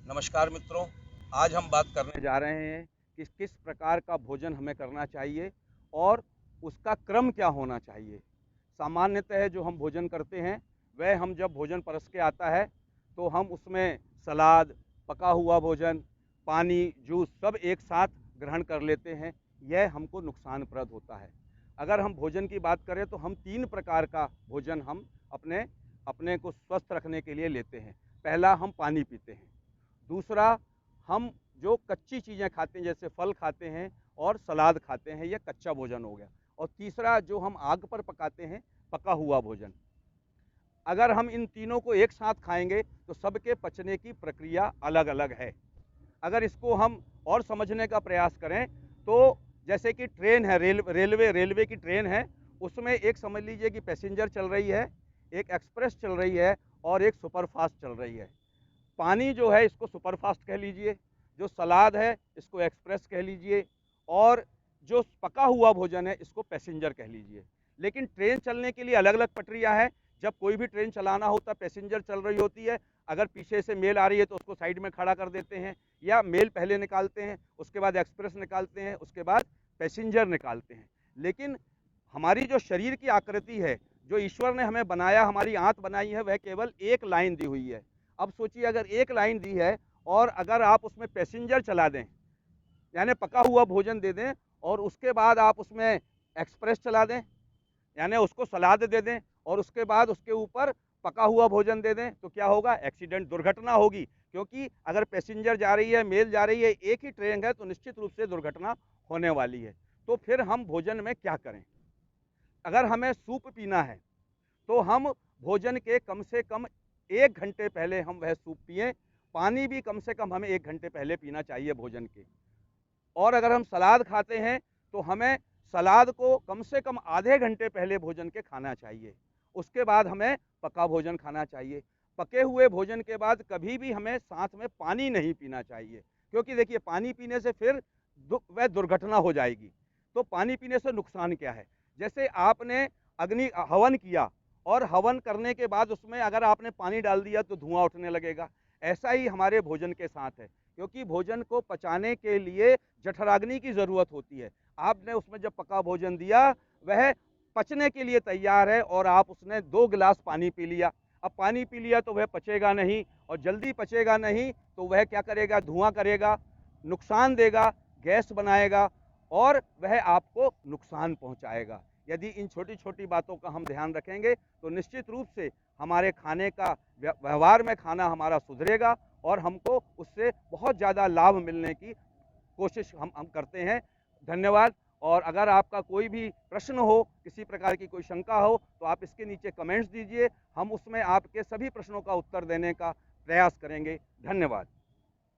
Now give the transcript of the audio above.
नमस्कार मित्रों, आज हम बात करने जा रहे हैं कि किस प्रकार का भोजन हमें करना चाहिए और उसका क्रम क्या होना चाहिए। सामान्यतः जो हम भोजन करते हैं वह हम जब भोजन परस के आता है तो हम उसमें सलाद, पका हुआ भोजन, पानी, जूस सब एक साथ ग्रहण कर लेते हैं। यह हमको नुकसानप्रद होता है। अगर हम भोजन की बात करें तो हम 3 प्रकार का भोजन हम अपने अपने को स्वस्थ रखने के लिए लेते हैं। पहला, हम पानी पीते हैं। दूसरा, हम जो कच्ची चीज़ें खाते हैं जैसे फल खाते हैं और सलाद खाते हैं, यह कच्चा भोजन हो गया। और तीसरा, जो हम आग पर पकाते हैं, पका हुआ भोजन। अगर हम इन तीनों को एक साथ खाएंगे तो सबके पचने की प्रक्रिया अलग अलग है। अगर इसको हम और समझने का प्रयास करें तो जैसे कि ट्रेन है, रेलवे की ट्रेन है, उसमें एक समझ लीजिए कि पैसेंजर चल रही है, एक एक्सप्रेस चल रही है और एक सुपरफास्ट चल रही है। पानी जो है इसको सुपरफास्ट कह लीजिए, जो सलाद है इसको एक्सप्रेस कह लीजिए और जो पका हुआ भोजन है इसको पैसेंजर कह लीजिए। लेकिन ट्रेन चलने के लिए अलग अलग पटरियां हैं। जब कोई भी ट्रेन चलाना होता है, पैसेंजर चल रही होती है, अगर पीछे से मेल आ रही है तो उसको साइड में खड़ा कर देते हैं या मेल पहले निकालते हैं, उसके बाद एक्सप्रेस निकालते हैं, उसके बाद पैसेंजर निकालते हैं। लेकिन हमारी जो शरीर की आकृति है, जो ईश्वर ने हमें बनाया, हमारी आंत बनाई है, वह केवल एक लाइन दी हुई है। अब सोचिए, अगर एक लाइन दी है और अगर आप उसमें पैसेंजर चला दें, यानी पका हुआ भोजन दे दें और उसके बाद आप उसमें एक्सप्रेस चला दें, यानी उसको सलाद दे दें और उसके बाद उसके ऊपर पका हुआ भोजन दे दें, तो क्या होगा? एक्सीडेंट, दुर्घटना होगी। क्योंकि अगर पैसेंजर जा रही है, मेल जा रही है, एक ही ट्रेन है, तो निश्चित रूप से दुर्घटना होने वाली है। तो फिर हम भोजन में क्या करें? अगर हमें सूप पीना है तो हम भोजन के कम से कम 1 घंटे पहले हम वह सूप पिएं। पानी भी कम से कम हमें 1 घंटे पहले पीना चाहिए भोजन के। और अगर हम सलाद खाते हैं तो हमें सलाद को कम से कम आधे घंटे पहले भोजन के खाना चाहिए। उसके बाद हमें पका भोजन खाना चाहिए। पके हुए भोजन के बाद कभी भी हमें साथ में पानी नहीं पीना चाहिए, क्योंकि देखिए, पानी पीने से फिर वह दुर्घटना हो जाएगी। तो पानी पीने से नुकसान क्या है? जैसे आपने अग्नि हवन किया और हवन करने के बाद उसमें अगर आपने पानी डाल दिया तो धुआं उठने लगेगा। ऐसा ही हमारे भोजन के साथ है, क्योंकि भोजन को पचाने के लिए जठराग्नि की ज़रूरत होती है। आपने उसमें जब पका भोजन दिया, वह पचने के लिए तैयार है और आप उसने 2 गिलास पानी पी लिया। अब पानी पी लिया तो वह पचेगा नहीं, और जल्दी पचेगा नहीं तो वह क्या करेगा? धुआं करेगा, नुकसान देगा, गैस बनाएगा और वह आपको नुकसान पहुंचाएगा। यदि इन छोटी छोटी बातों का हम ध्यान रखेंगे तो निश्चित रूप से हमारे खाने का व्यवहार में खाना हमारा सुधरेगा और हमको उससे बहुत ज़्यादा लाभ मिलने की कोशिश हम करते हैं। धन्यवाद। और अगर आपका कोई भी प्रश्न हो, किसी प्रकार की कोई शंका हो, तो आप इसके नीचे कमेंट्स दीजिए। हम उसमें आपके सभी प्रश्नों का उत्तर देने का प्रयास करेंगे। धन्यवाद।